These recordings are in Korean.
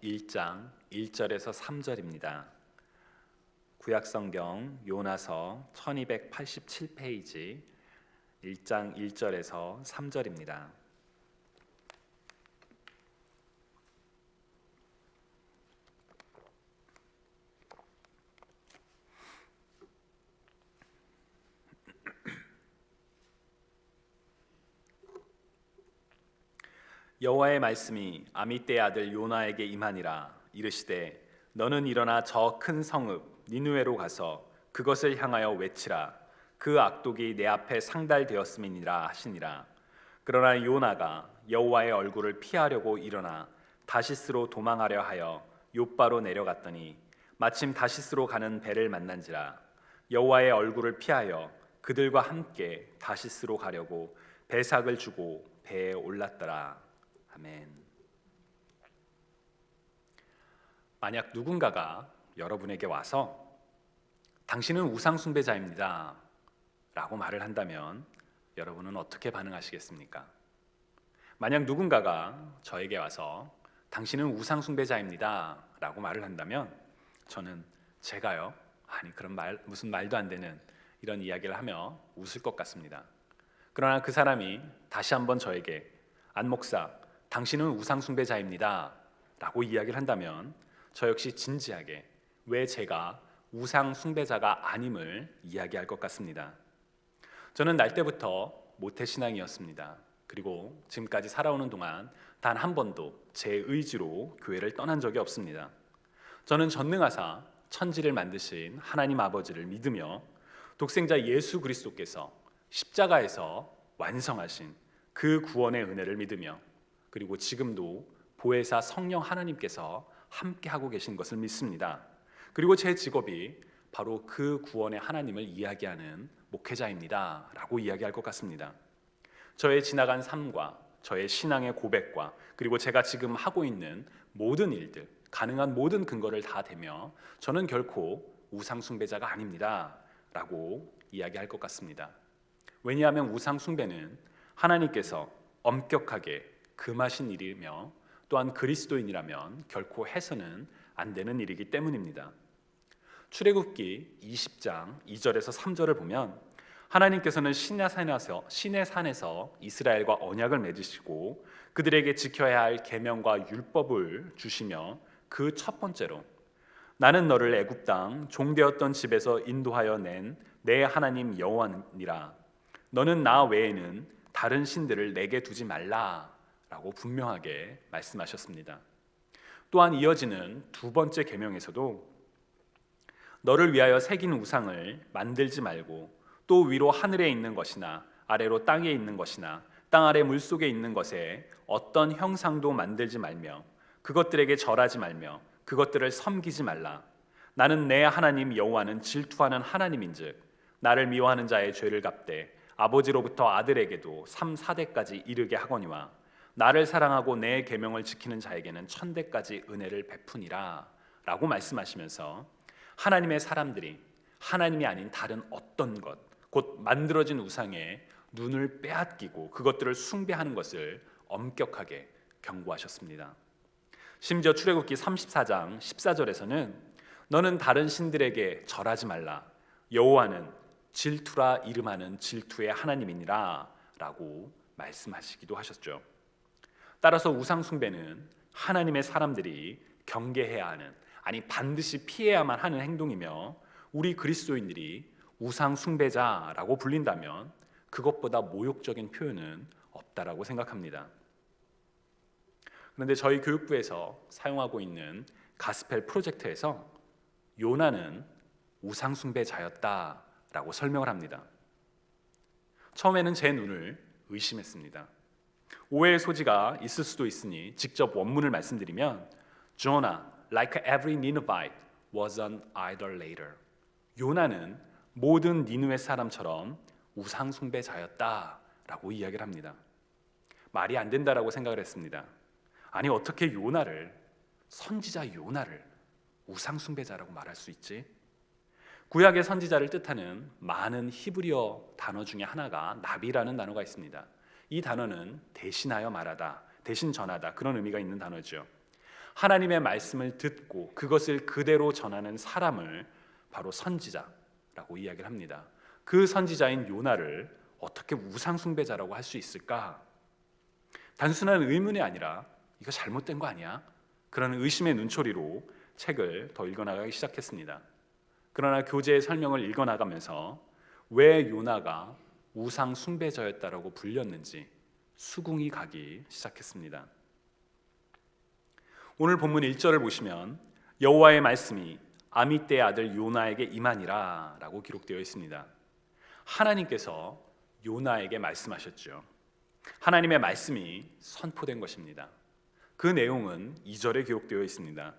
1장 1절에서 3절입니다. 구약성경 요나서 1287페이지 1장 1절에서 3절입니다. 여호와의 말씀이 아미떼의 아들 요나에게 임하니라. 이르시되 너는 일어나 저 큰 성읍 니느웨로 가서 그것을 향하여 외치라. 그 악독이 내 앞에 상달되었음이니라 하시니라. 그러나 요나가 여호와의 얼굴을 피하려고 일어나 다시스로 도망하려 하여 욥바로 내려갔더니 마침 다시스로 가는 배를 만난지라. 여호와의 얼굴을 피하여 그들과 함께 다시스로 가려고 배삭을 주고 배에 올랐더라. 아멘. 만약 누군가가 여러분에게 와서 당신은 우상 숭배자입니다 라고 말을 한다면 여러분은 어떻게 반응하시겠습니까? 만약 누군가가 저에게 와서 당신은 우상 숭배자입니다 라고 말을 한다면 저는 제가요? 아니 그런 무슨 말도 안 되는 이런 이야기를 하며 웃을 것 같습니다. 그러나 그 사람이 다시 한번 저에게 안 목사 당신은 우상 숭배자입니다 라고 이야기를 한다면 저 역시 진지하게 왜 제가 우상 숭배자가 아님을 이야기할 것 같습니다. 저는 날 때부터 모태신앙이었습니다. 그리고 지금까지 살아오는 동안 단 한 번도 제 의지로 교회를 떠난 적이 없습니다. 저는 전능하사 천지를 만드신 하나님 아버지를 믿으며 독생자 예수 그리스도께서 십자가에서 완성하신 그 구원의 은혜를 믿으며 그리고 지금도 보혜사 성령 하나님께서 함께하고 계신 것을 믿습니다. 그리고 제 직업이 바로 그 구원의 하나님을 이야기하는 목회자입니다 라고 이야기할 것 같습니다. 저의 지나간 삶과 저의 신앙의 고백과 그리고 제가 지금 하고 있는 모든 일들, 가능한 모든 근거를 다 대며 저는 결코 우상 숭배자가 아닙니다 라고 이야기할 것 같습니다. 왜냐하면 우상 숭배는 하나님께서 엄격하게 금하신 일이며 또한 그리스도인이라면 결코 해서는 안 되는 일이기 때문입니다. 출애굽기 20장 2절에서 3절을 보면 하나님께서는 시내 산에서 이스라엘과 언약을 맺으시고 그들에게 지켜야 할 계명과 율법을 주시며 그 첫 번째로 나는 너를 애굽 땅 종되었던 집에서 인도하여 낸 내 하나님 여호와니라. 너는 나 외에는 다른 신들을 내게 두지 말라 라고 분명하게 말씀하셨습니다. 또한 이어지는 두 번째 계명에서도 너를 위하여 새긴 우상을 만들지 말고 또 위로 하늘에 있는 것이나 아래로 땅에 있는 것이나 땅 아래 물속에 있는 것에 어떤 형상도 만들지 말며 그것들에게 절하지 말며 그것들을 섬기지 말라. 나는 내 하나님 여호와는 질투하는 하나님인즉 나를 미워하는 자의 죄를 갚되 아버지로부터 아들에게도 3, 4대까지 이르게 하거니와 나를 사랑하고 내 계명을 지키는 자에게는 1000대까지 은혜를 베푸니라 라고 말씀하시면서 하나님의 사람들이 하나님이 아닌 다른 어떤 것, 곧 만들어진 우상에 눈을 빼앗기고 그것들을 숭배하는 것을 엄격하게 경고하셨습니다. 심지어 출애굽기 34장 14절에서는 너는 다른 신들에게 절하지 말라. 여호와는 질투라 이름하는 질투의 하나님이니라 라고 말씀하시기도 하셨죠. 따라서 우상 숭배는 하나님의 사람들이 경계해야 하는, 아니 반드시 피해야만 하는 행동이며 우리 그리스도인들이 우상 숭배자라고 불린다면 그것보다 모욕적인 표현은 없다라고 생각합니다. 그런데 저희 교육부에서 사용하고 있는 가스펠 프로젝트에서 요나는 우상 숭배자였다라고 설명을 합니다. 처음에는 제 눈을 의심했습니다. 오해의 소지가 있을 수도 있으니 직접 원문을 말씀드리면 Jonah, like every Ninevite, was an idolater. 요나는 모든 니느웨 사람처럼 우상 숭배자였다라고 이야기를 합니다. 말이 안 된다라고 생각을 했습니다. 아니 어떻게 요나를, 선지자 요나를 우상 숭배자라고 말할 수 있지? 구약의 선지자를 뜻하는 많은 히브리어 단어 중에 하나가 나비라는 단어가 있습니다. 이 단어는 대신하여 말하다, 대신 전하다 그런 의미가 있는 단어죠. 하나님의 말씀을 듣고 그것을 그대로 전하는 사람을 바로 선지자라고 이야기를 합니다. 그 선지자인 요나를 어떻게 우상숭배자라고 할 수 있을까? 단순한 의문이 아니라 이거 잘못된 거 아니야? 그런 의심의 눈초리로 책을 더 읽어나가기 시작했습니다. 그러나 교재의 설명을 읽어나가면서 왜 요나가 우상숭배자였다라고 불렸는지 수긍이 가기 시작했습니다. 오늘 본문 1절을 보시면 여호와의 말씀이 아미떼의 아들 요나에게 임하니라 라고 기록되어 있습니다. 하나님께서 요나에게 말씀하셨죠. 하나님의 말씀이 선포된 것입니다. 그 내용은 2절에 기록되어 있습니다.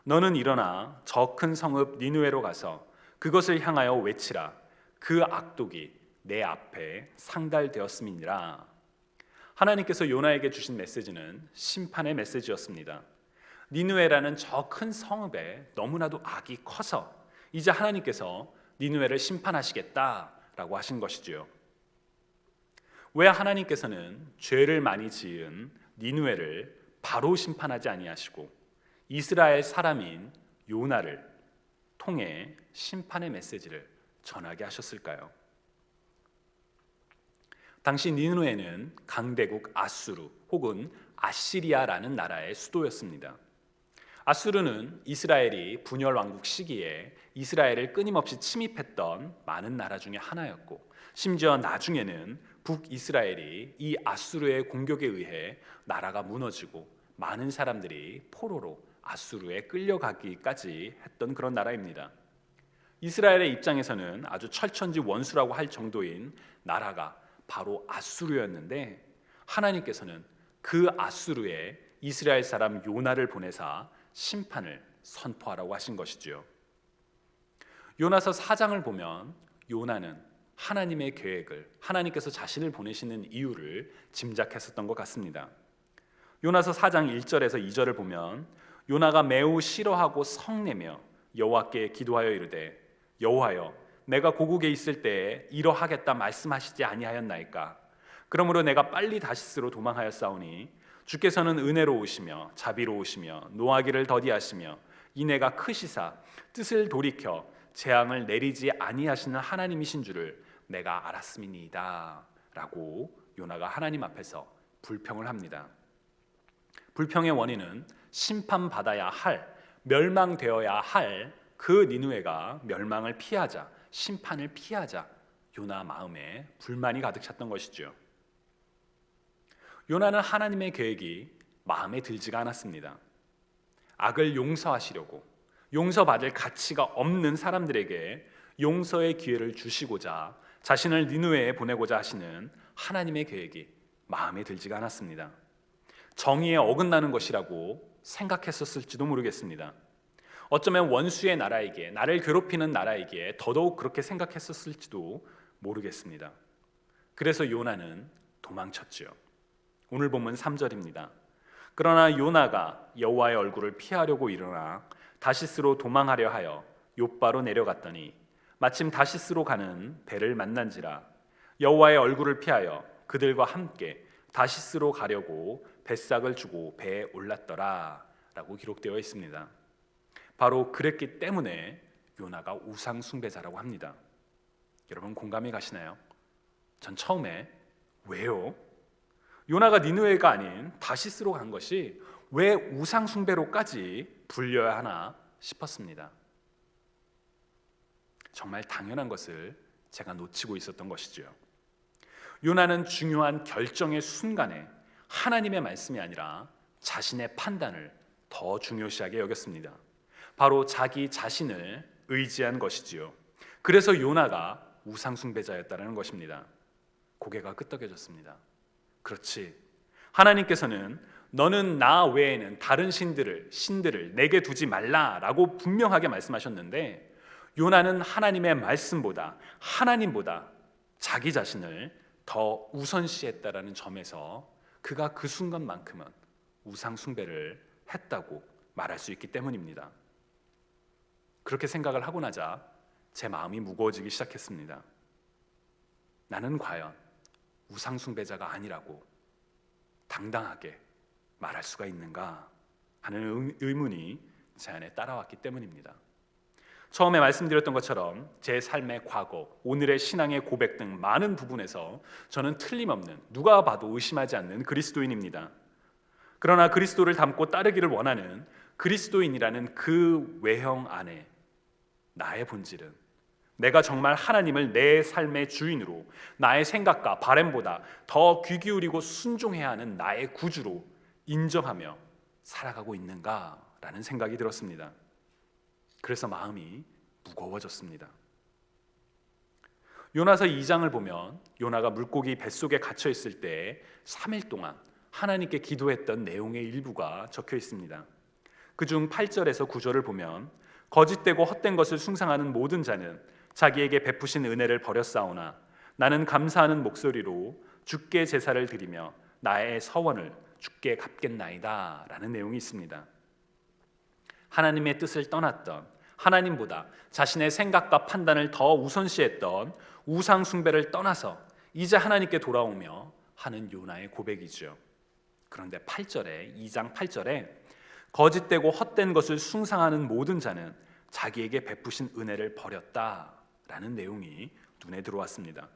너는 일어나 저 큰 성읍 니느웨로 가서 그것을 향하여 외치라. 그 악독이 내 앞에 상달되었음이니라. 하나님께서 요나에게 주신 메시지는 심판의 메시지였습니다. 니느웨라는 저 큰 성읍에 너무나도 악이 커서 이제 하나님께서 니느웨를 심판하시겠다라고 하신 것이지요. 왜 하나님께서는 죄를 많이 지은 니느웨를 바로 심판하지 아니하시고 이스라엘 사람인 요나를 통해 심판의 메시지를 전하게 하셨을까요? 당시 니느웨는 강대국 아수르 혹은 아시리아라는 나라의 수도였습니다. 아수르는 이스라엘이 분열 왕국 시기에 이스라엘을 끊임없이 침입했던 많은 나라 중에 하나였고, 심지어 나중에는 북이스라엘이 이 아수르의 공격에 의해 나라가 무너지고 많은 사람들이 포로로 아수르에 끌려가기까지 했던 그런 나라입니다. 이스라엘의 입장에서는 아주 철천지 원수라고 할 정도인 나라가 바로 아수르였는데, 하나님께서는 그 아수르에 이스라엘 사람 요나를 보내사 심판을 선포하라고 하신 것이지요. 요나서 4장을 보면 요나는 하나님의 계획을, 하나님께서 자신을 보내시는 이유를 짐작했었던 것 같습니다. 요나서 4장 1절에서 2절을 보면 요나가 매우 싫어하고 성내며 여호와께 기도하여 이르되 여호와여 내가 고국에 있을 때에 이러하겠다 말씀하시지 아니하였나이까? 그러므로 내가 빨리 다시스로 도망하였사오니 주께서는 은혜로우시며 자비로우시며 노하기를 더디하시며 이내가 크시사 뜻을 돌이켜 재앙을 내리지 아니하시는 하나님이신 줄을 내가 알았음이니이다 라고 요나가 하나님 앞에서 불평을 합니다. 불평의 원인은 심판받아야 할, 멸망되어야 할 그 니느웨가 멸망을 피하자, 심판을 피하자 요나 마음에 불만이 가득 찼던 것이죠. 요나는 하나님의 계획이 마음에 들지가 않았습니다. 악을 용서하시려고, 용서받을 가치가 없는 사람들에게 용서의 기회를 주시고자 자신을 니느웨에 보내고자 하시는 하나님의 계획이 마음에 들지가 않았습니다. 정의에 어긋나는 것이라고 생각했었을지도 모르겠습니다. 어쩌면 원수의 나라이기에, 나를 괴롭히는 나라이기에 더더욱 그렇게 생각했었을지도 모르겠습니다. 그래서 요나는 도망쳤지요. 오늘 본문 3절입니다. 그러나 요나가 여호와의 얼굴을 피하려고 일어나 다시스로 도망하려 하여 욥바로 내려갔더니 마침 다시스로 가는 배를 만난지라. 여호와의 얼굴을 피하여 그들과 함께 다시스로 가려고 뱃삭을 주고 배에 올랐더라 라고 기록되어 있습니다. 바로 그랬기 때문에 요나가 우상 숭배자라고 합니다. 여러분 공감이 가시나요? 전 처음에 왜요? 요나가 니느웨가 아닌 다시스로 간 것이 왜 우상 숭배로까지 불려야 하나 싶었습니다. 정말 당연한 것을 제가 놓치고 있었던 것이죠. 요나는 중요한 결정의 순간에 하나님의 말씀이 아니라 자신의 판단을 더 중요시하게 여겼습니다. 바로 자기 자신을 의지한 것이지요. 그래서 요나가 우상숭배자였다는 것입니다. 고개가 끄덕여졌습니다. 그렇지, 하나님께서는 너는 나 외에는 다른 신들을 내게 두지 말라라고 분명하게 말씀하셨는데, 요나는 하나님의 말씀보다, 하나님보다 자기 자신을 더 우선시했다라는 점에서 그가 그 순간만큼은 우상숭배를 했다고 말할 수 있기 때문입니다. 그렇게 생각을 하고 나자 제 마음이 무거워지기 시작했습니다. 나는 과연 우상숭배자가 아니라고 당당하게 말할 수가 있는가 하는 의문이 제 안에 따라왔기 때문입니다. 처음에 말씀드렸던 것처럼 제 삶의 과거, 오늘의 신앙의 고백 등 많은 부분에서 저는 틀림없는, 누가 봐도 의심하지 않는 그리스도인입니다. 그러나 그리스도를 닮고 따르기를 원하는 그리스도인이라는 그 외형 안에 나의 본질은, 내가 정말 하나님을 내 삶의 주인으로, 나의 생각과 바램보다 더 귀 기울이고 순종해야 하는 나의 구주로 인정하며 살아가고 있는가라는 생각이 들었습니다. 그래서 마음이 무거워졌습니다. 요나서 2장을 보면 요나가 물고기 뱃속에 갇혀 있을 때 3일 동안 하나님께 기도했던 내용의 일부가 적혀 있습니다. 그중 8절에서 9절을 보면 거짓되고 헛된 것을 숭상하는 모든 자는 자기에게 베푸신 은혜를 버렸사오나 나는 감사하는 목소리로 주께 제사를 드리며 나의 서원을 주께 갚겠나이다 라는 내용이 있습니다. 하나님의 뜻을 떠났던, 하나님보다 자신의 생각과 판단을 더 우선시했던 우상 숭배를 떠나서 이제 하나님께 돌아오며 하는 요나의 고백이죠. 그런데 8절에, 2장 8절에 거짓되고 헛된 것을 숭상하는 모든 자는 자기에게 베푸신 은혜를 버렸다라는 내용이 눈에 들어왔습니다.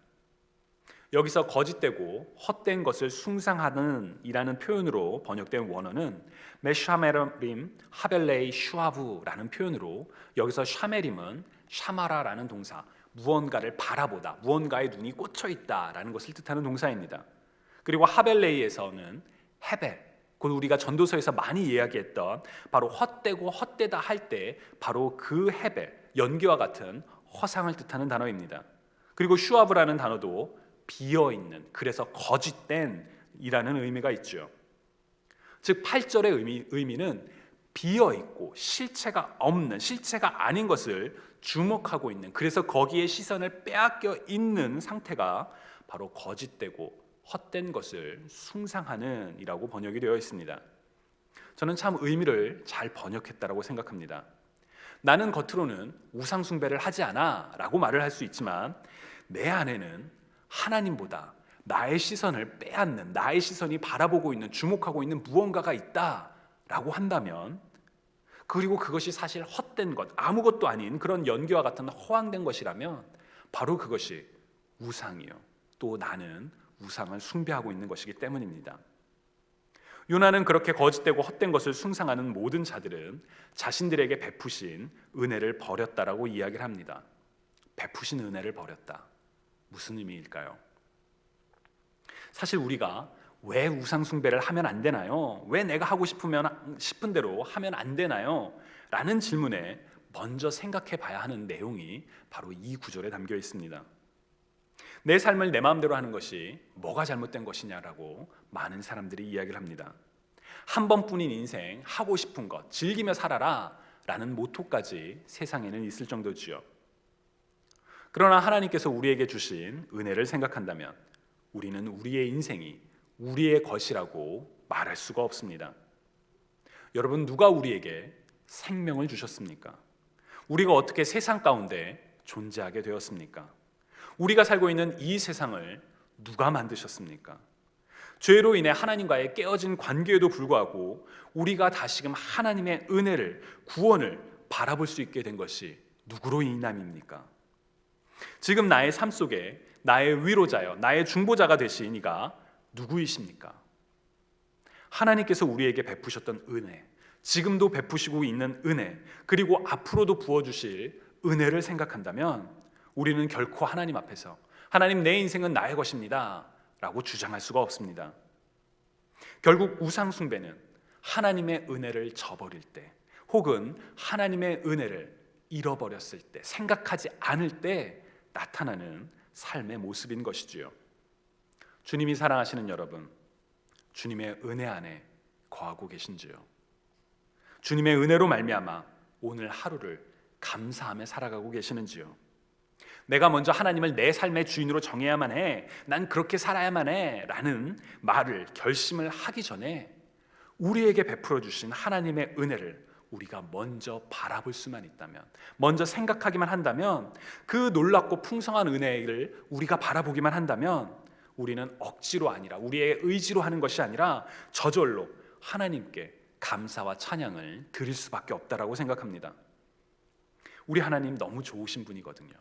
여기서 거짓되고 헛된 것을 숭상하는 이라는 표현으로 번역된 원어는 메샤메림 하벨레이 슈아브라는 표현으로, 여기서 샤메림은 샤마라라는 동사, 무언가를 바라보다, 무언가에 눈이 꽂혀 있다라는 것을 뜻하는 동사입니다. 그리고 하벨레이에서는 헤벨, 곧 우리가 전도서에서 많이 이야기했던 바로 헛되고 헛되다 할 때 바로 그 헤벨, 연기와 같은 허상을 뜻하는 단어입니다. 그리고 슈아브라는 단어도 비어있는, 그래서 거짓된 이라는 의미가 있죠. 즉 8절의 의미는 비어있고 실체가 없는, 실체가 아닌 것을 주목하고 있는, 그래서 거기에 시선을 빼앗겨 있는 상태가 바로 거짓되고 헛된 것을 숭상하는 이라고 번역이 되어 있습니다. 저는 참 의미를 잘 번역했다라고 생각합니다. 나는 겉으로는 우상 숭배를 하지 않아 라고 말을 할 수 있지만 내 안에는 하나님보다 나의 시선을 빼앗는, 나의 시선이 바라보고 있는, 주목하고 있는 무언가가 있다라고 한다면, 그리고 그것이 사실 헛된 것, 아무것도 아닌 그런 연기와 같은 허황된 것이라면 바로 그것이 우상이요, 또 나는 우상을 숭배하고 있는 것이기 때문입니다. 요나는 그렇게 거짓되고 헛된 것을 숭상하는 모든 자들은 자신들에게 베푸신 은혜를 버렸다라고 이야기를 합니다. 베푸신 은혜를 버렸다. 무슨 의미일까요? 사실 우리가 왜 우상 숭배를 하면 안 되나요? 왜 내가 하고 싶은 대로 하면 안 되나요? 라는 질문에 먼저 생각해 봐야 하는 내용이 바로 이 구절에 담겨 있습니다. 내 삶을 내 마음대로 하는 것이 뭐가 잘못된 것이냐라고 많은 사람들이 이야기를 합니다. 한 번뿐인 인생, 하고 싶은 것, 즐기며 살아라 라는 모토까지 세상에는 있을 정도지요. 그러나 하나님께서 우리에게 주신 은혜를 생각한다면 우리는 우리의 인생이 우리의 것이라고 말할 수가 없습니다. 여러분, 누가 우리에게 생명을 주셨습니까? 우리가 어떻게 세상 가운데 존재하게 되었습니까? 우리가 살고 있는 이 세상을 누가 만드셨습니까? 죄로 인해 하나님과의 깨어진 관계에도 불구하고 우리가 다시금 하나님의 은혜를, 구원을 바라볼 수 있게 된 것이 누구로 인함입니까? 지금 나의 삶 속에 나의 위로자여, 나의 중보자가 되신 이가 누구이십니까? 하나님께서 우리에게 베푸셨던 은혜, 지금도 베푸시고 있는 은혜, 그리고 앞으로도 부어주실 은혜를 생각한다면 우리는 결코 하나님 앞에서 하나님, 내 인생은 나의 것입니다 라고 주장할 수가 없습니다. 결국 우상 숭배는 하나님의 은혜를 저버릴 때, 혹은 하나님의 은혜를 잃어버렸을 때, 생각하지 않을 때 나타나는 삶의 모습인 것이지요. 주님이 사랑하시는 여러분, 주님의 은혜 안에 거하고 계신지요? 주님의 은혜로 말미암아 오늘 하루를 감사하며 살아가고 계시는지요? 내가 먼저 하나님을 내 삶의 주인으로 정해야만 해, 난 그렇게 살아야만 해 라는 말을, 결심을 하기 전에 우리에게 베풀어 주신 하나님의 은혜를 우리가 먼저 바라볼 수만 있다면, 먼저 생각하기만 한다면, 그 놀랍고 풍성한 은혜를 우리가 바라보기만 한다면 우리는 억지로 아니라, 우리의 의지로 하는 것이 아니라 저절로 하나님께 감사와 찬양을 드릴 수밖에 없다라고 생각합니다. 우리 하나님 너무 좋으신 분이거든요.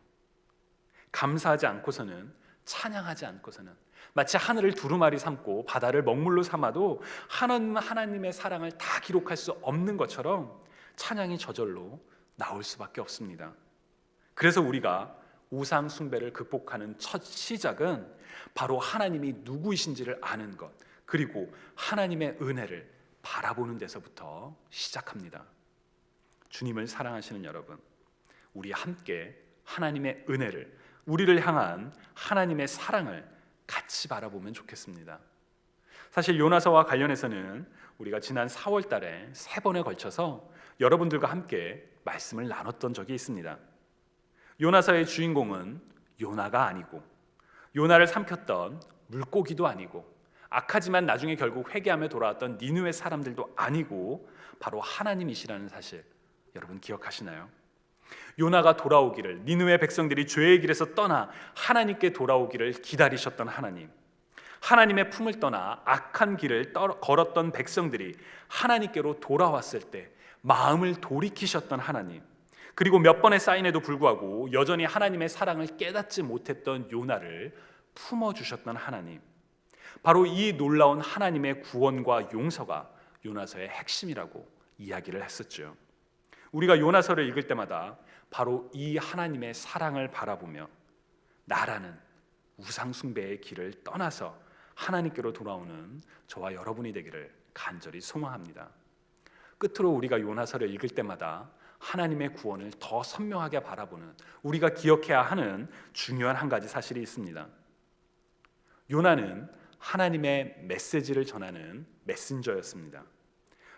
감사하지 않고서는, 찬양하지 않고서는 마치 하늘을 두루마리 삼고 바다를 먹물로 삼아도 하나님의 사랑을 다 기록할 수 없는 것처럼 찬양이 저절로 나올 수밖에 없습니다. 그래서 우리가 우상 숭배를 극복하는 첫 시작은 바로 하나님이 누구이신지를 아는 것, 그리고 하나님의 은혜를 바라보는 데서부터 시작합니다. 주님을 사랑하시는 여러분, 우리 함께 하나님의 은혜를, 우리를 향한 하나님의 사랑을 같이 바라보면 좋겠습니다. 사실 요나서와 관련해서는 우리가 지난 4월 달에 3번에 걸쳐서 여러분들과 함께 말씀을 나눴던 적이 있습니다. 요나서의 주인공은 요나가 아니고, 요나를 삼켰던 물고기도 아니고, 악하지만 나중에 결국 회개하며 돌아왔던 니느웨 사람들도 아니고 바로 하나님이시라는 사실, 여러분 기억하시나요? 요나가 돌아오기를, 니느웨 백성들이 죄의 길에서 떠나 하나님께 돌아오기를 기다리셨던 하나님, 하나님의 품을 떠나 악한 길을 걸었던 백성들이 하나님께로 돌아왔을 때 마음을 돌이키셨던 하나님, 그리고 몇 번의 사인에도 불구하고 여전히 하나님의 사랑을 깨닫지 못했던 요나를 품어주셨던 하나님, 바로 이 놀라운 하나님의 구원과 용서가 요나서의 핵심이라고 이야기를 했었죠. 우리가 요나서를 읽을 때마다 바로 이 하나님의 사랑을 바라보며 나라는 우상 숭배의 길을 떠나서 하나님께로 돌아오는 저와 여러분이 되기를 간절히 소망합니다. 끝으로 우리가 요나서를 읽을 때마다 하나님의 구원을 더 선명하게 바라보는, 우리가 기억해야 하는 중요한 한 가지 사실이 있습니다. 요나는 하나님의 메시지를 전하는 메신저였습니다.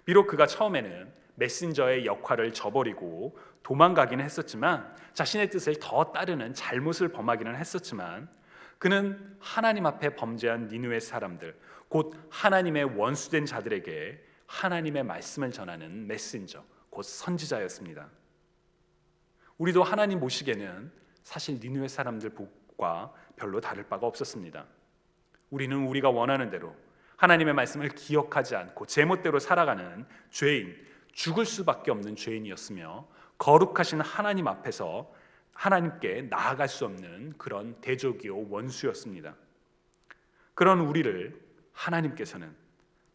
비록 그가 처음에는 메신저의 역할을 저버리고 도망가기는 했었지만, 자신의 뜻을 더 따르는 잘못을 범하기는 했었지만, 그는 하나님 앞에 범죄한 니느웨 사람들, 곧 하나님의 원수된 자들에게 하나님의 말씀을 전하는 메신저, 곧 선지자였습니다. 우리도 하나님 보시기에는 사실 니느웨 사람들과 별로 다를 바가 없었습니다. 우리는 우리가 원하는 대로 하나님의 말씀을 기억하지 않고 제멋대로 살아가는 죄인, 죽을 수밖에 없는 죄인이었으며, 거룩하신 하나님 앞에서 하나님께 나아갈 수 없는 그런 대적이요 원수였습니다. 그런 우리를 하나님께서는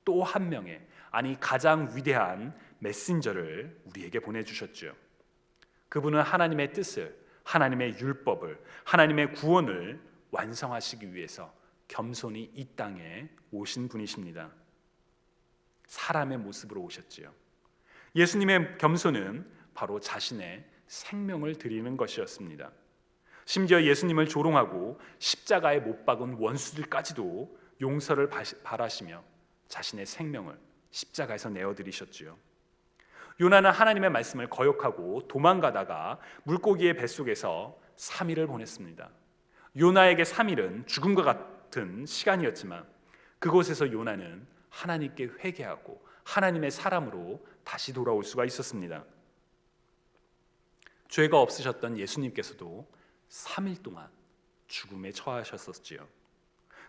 또 한 명의, 아니 가장 위대한 메신저를 우리에게 보내주셨죠. 그분은 하나님의 뜻을, 하나님의 율법을, 하나님의 구원을 완성하시기 위해서 겸손히 이 땅에 오신 분이십니다. 사람의 모습으로 오셨지요. 예수님의 겸손은 바로 자신의 생명을 드리는 것이었습니다. 심지어 예수님을 조롱하고 십자가에 못 박은 원수들까지도 용서를 바라시며 자신의 생명을 십자가에서 내어드리셨지요. 요나는 하나님의 말씀을 거역하고 도망가다가 물고기의 뱃속에서 3일을 보냈습니다. 요나에게 3일은 죽음과 같은 시간이었지만, 그곳에서 요나는 하나님께 회개하고 하나님의 사람으로 다시 돌아올 수가 있었습니다. 죄가 없으셨던 예수님께서도 3일 동안 죽음에 처하셨었지요.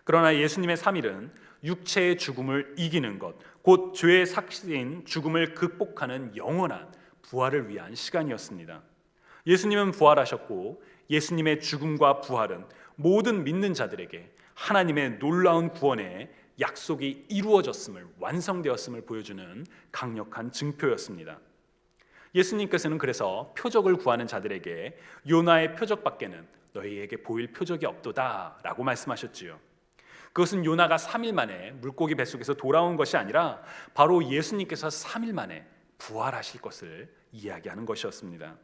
그러나 예수님의 3일은 육체의 죽음을 이기는 것, 곧 죄의 삭신 죽음을 극복하는 영원한 부활을 위한 시간이었습니다. 예수님은 부활하셨고, 예수님의 죽음과 부활은 모든 믿는 자들에게 하나님의 놀라운 구원의 약속이 이루어졌음을, 완성되었음을 보여주는 강력한 증표였습니다. 예수님께서는 그래서 표적을 구하는 자들에게 요나의 표적밖에는 너희에게 보일 표적이 없도다 라고 말씀하셨지요. 그것은 요나가 3일 만에 물고기 뱃속에서 돌아온 것이 아니라 바로 예수님께서 3일 만에 부활하실 것을 이야기하는 것이었습니다.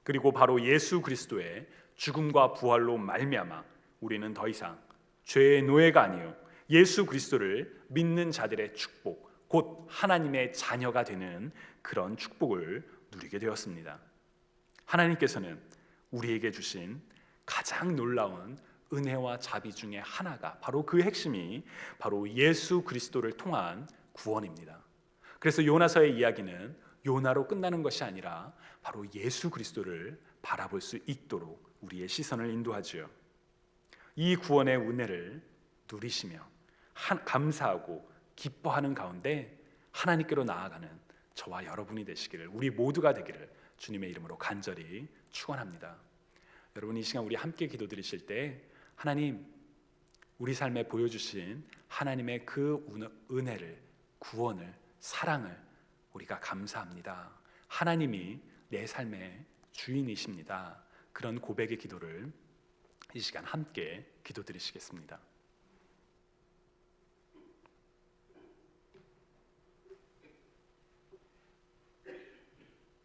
그리고 바로 예수 그리스도의 죽음과 부활로 말미암아 우리는 더 이상 죄의 노예가 아니요 예수 그리스도를 믿는 자들의 축복, 곧 하나님의 자녀가 되는 그런 축복을 누리게 되었습니다. 하나님께서는 우리에게 주신 가장 놀라운 은혜와 자비 중에 하나가, 바로 그 핵심이 바로 예수 그리스도를 통한 구원입니다. 그래서 요나서의 이야기는 요나로 끝나는 것이 아니라 바로 예수 그리스도를 바라볼 수 있도록 우리의 시선을 인도하지요. 이 구원의 은혜를 누리시며 감사하고 기뻐하는 가운데 하나님께로 나아가는 저와 여러분이 되시기를, 우리 모두가 되기를 주님의 이름으로 간절히 축원합니다. 여러분, 이 시간 우리 함께 기도드리실 때 하나님, 우리 삶에 보여주신 하나님의 그 은혜를, 구원을, 사랑을 우리가 감사합니다. 하나님이 내 삶의 주인이십니다. 그런 고백의 기도를 이 시간 함께 기도드리시겠습니다.